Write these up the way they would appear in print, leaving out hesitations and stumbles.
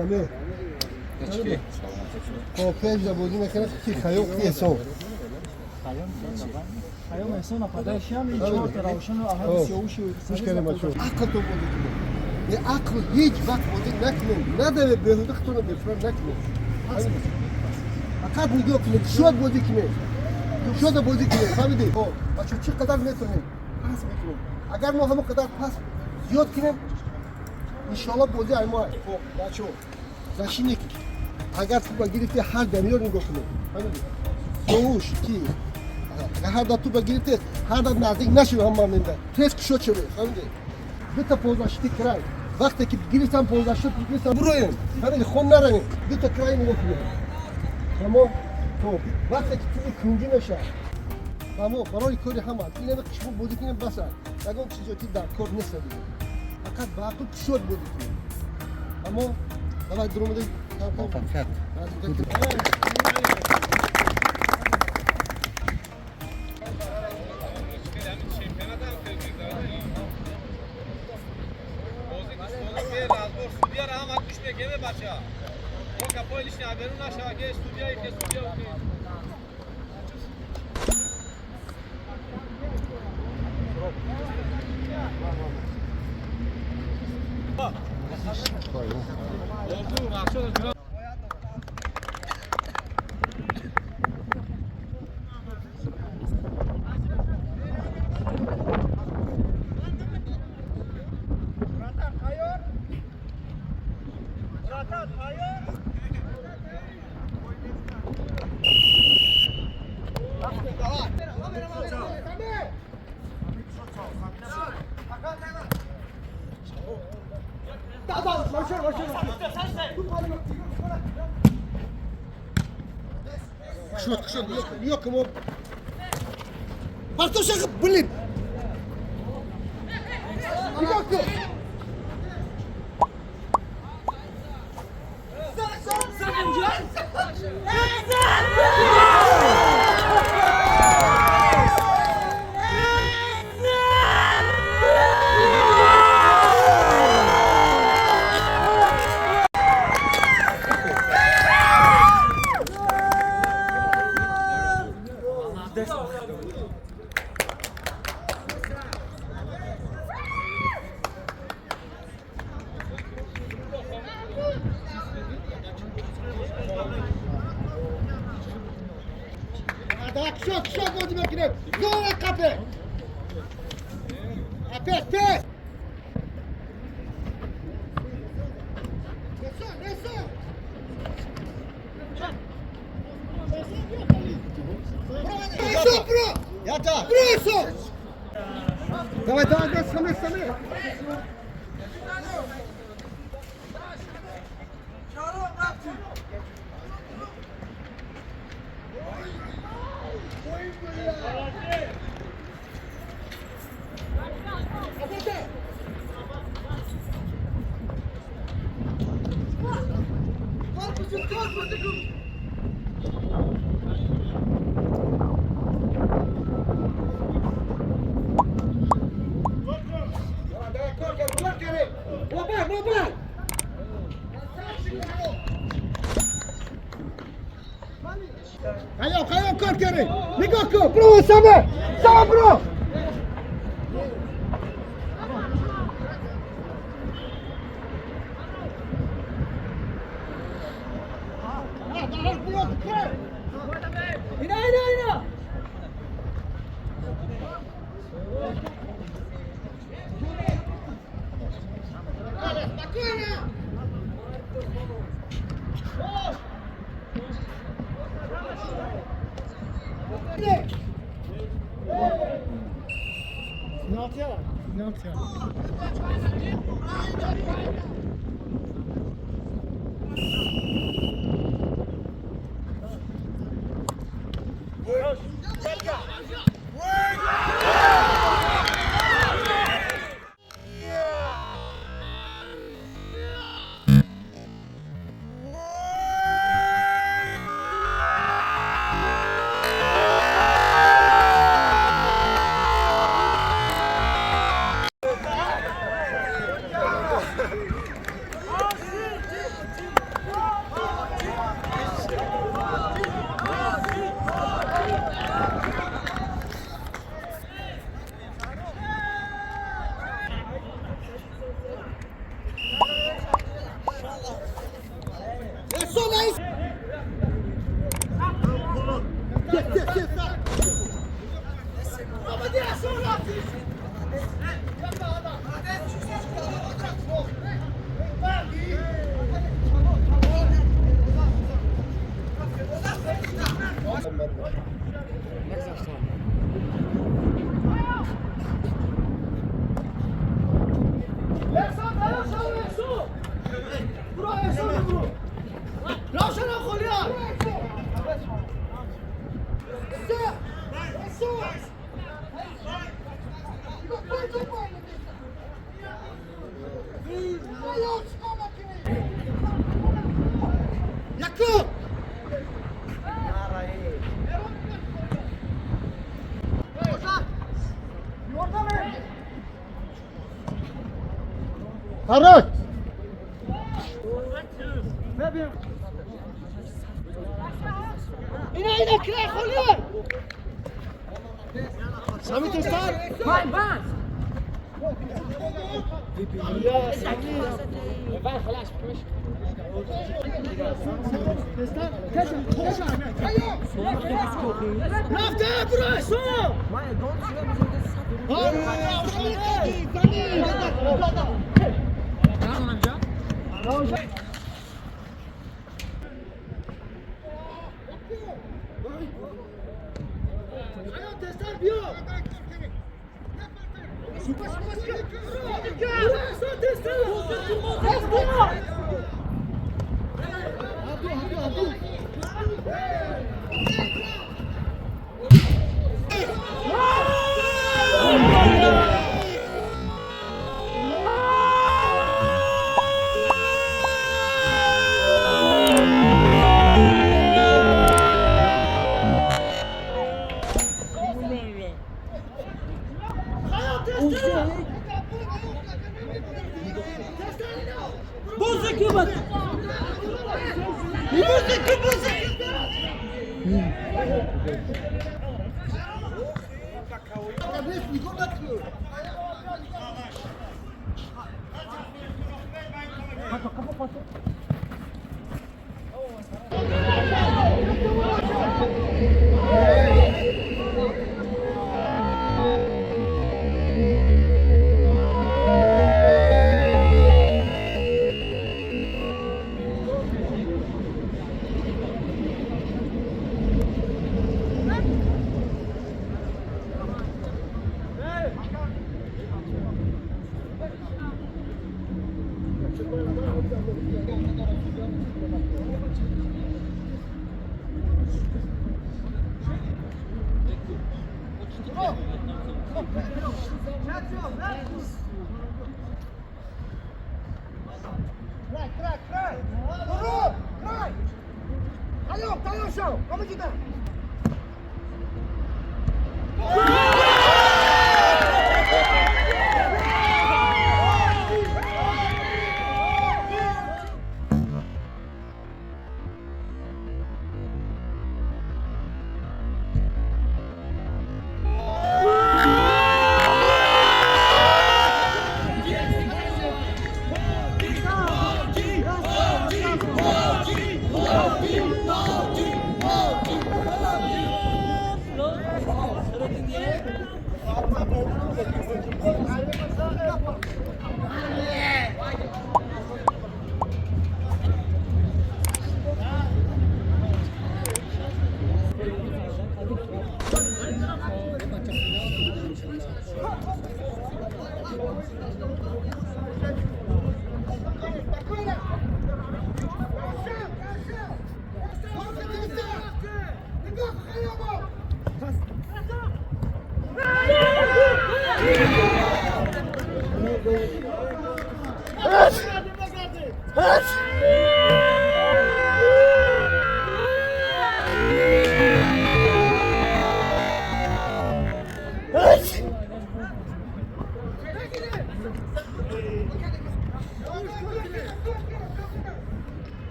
سمه پنج بودی میکنه کی خیام کی حساب خیام حساب پدرش هم این چهار تا روشن و احد سیاوشی مشکل ما شو عقل تو بودی کنه عقل هیچ وقت بودی نکنه نداره بهوده خودتون بفرم نکنه فقط نگاه کنید شد بودی کنه شد بودی کنه فهمیدی بچه چقدر میتونیم پس میکنیم اگر ما همون قدر پس زیاد کنیم انشالله بودی ایما بچه نشینی اگر تو بگیرید هر دنیا رو نگاه کنید فهمیدی دوش کی هر دا تو بگیرید هر دا نزدیک نشوی هم ماننده تیز کشود شوی فهمیدی بیتا پوزاشتی کرای وقتی که بگیریدم پوزاشت بگیریدم برویم فهمیدی خون نرویم بیتا کرای نگاه کنید اما تو وقتی که تو کنجی میشه اما برای کاری همه اینه به کشمون بودی کنیم بس اگه اون چیزی در کار نیست دیگه فقط با عقل کشود بودی کنیم اما давай درمده فقط кшот yok mu Bartoş'a bulim yok yok Kşot bozdu makine. Zora kapı. Pes pes. Neyse. Neyse bro. Yata. Bro. Давай, сами. Hayır, kor kere. Nigga kor, bro, Sama bro. İna. Penaltı. Harak! İne kire xoliyor. Sami testar! Van van. Ya Sami. Van خلاص push. Testar! Teşa! Rafte burası.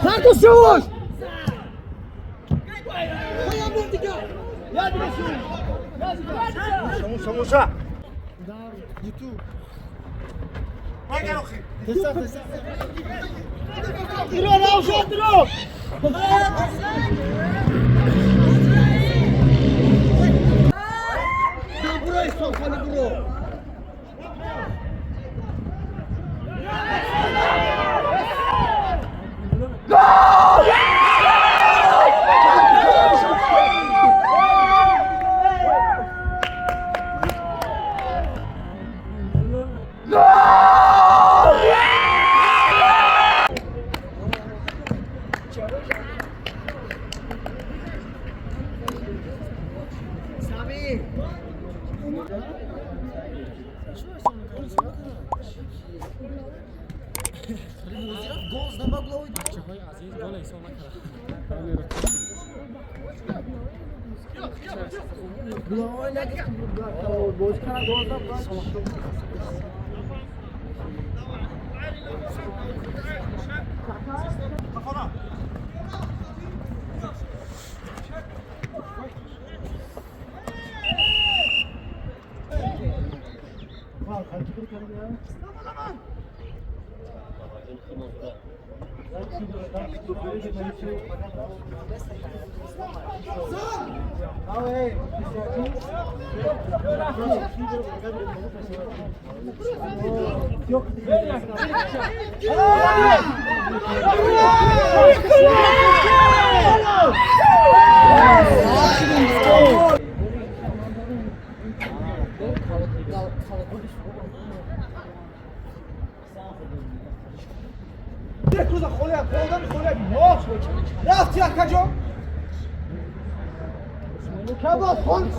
Tartışıyoruz. یاد بشین شموشا یوتیوب بگیرو خی دستا درو روشن درو برو استون کنی برو روز خوله خوردن خوله ماش رفتی کجا کباب خون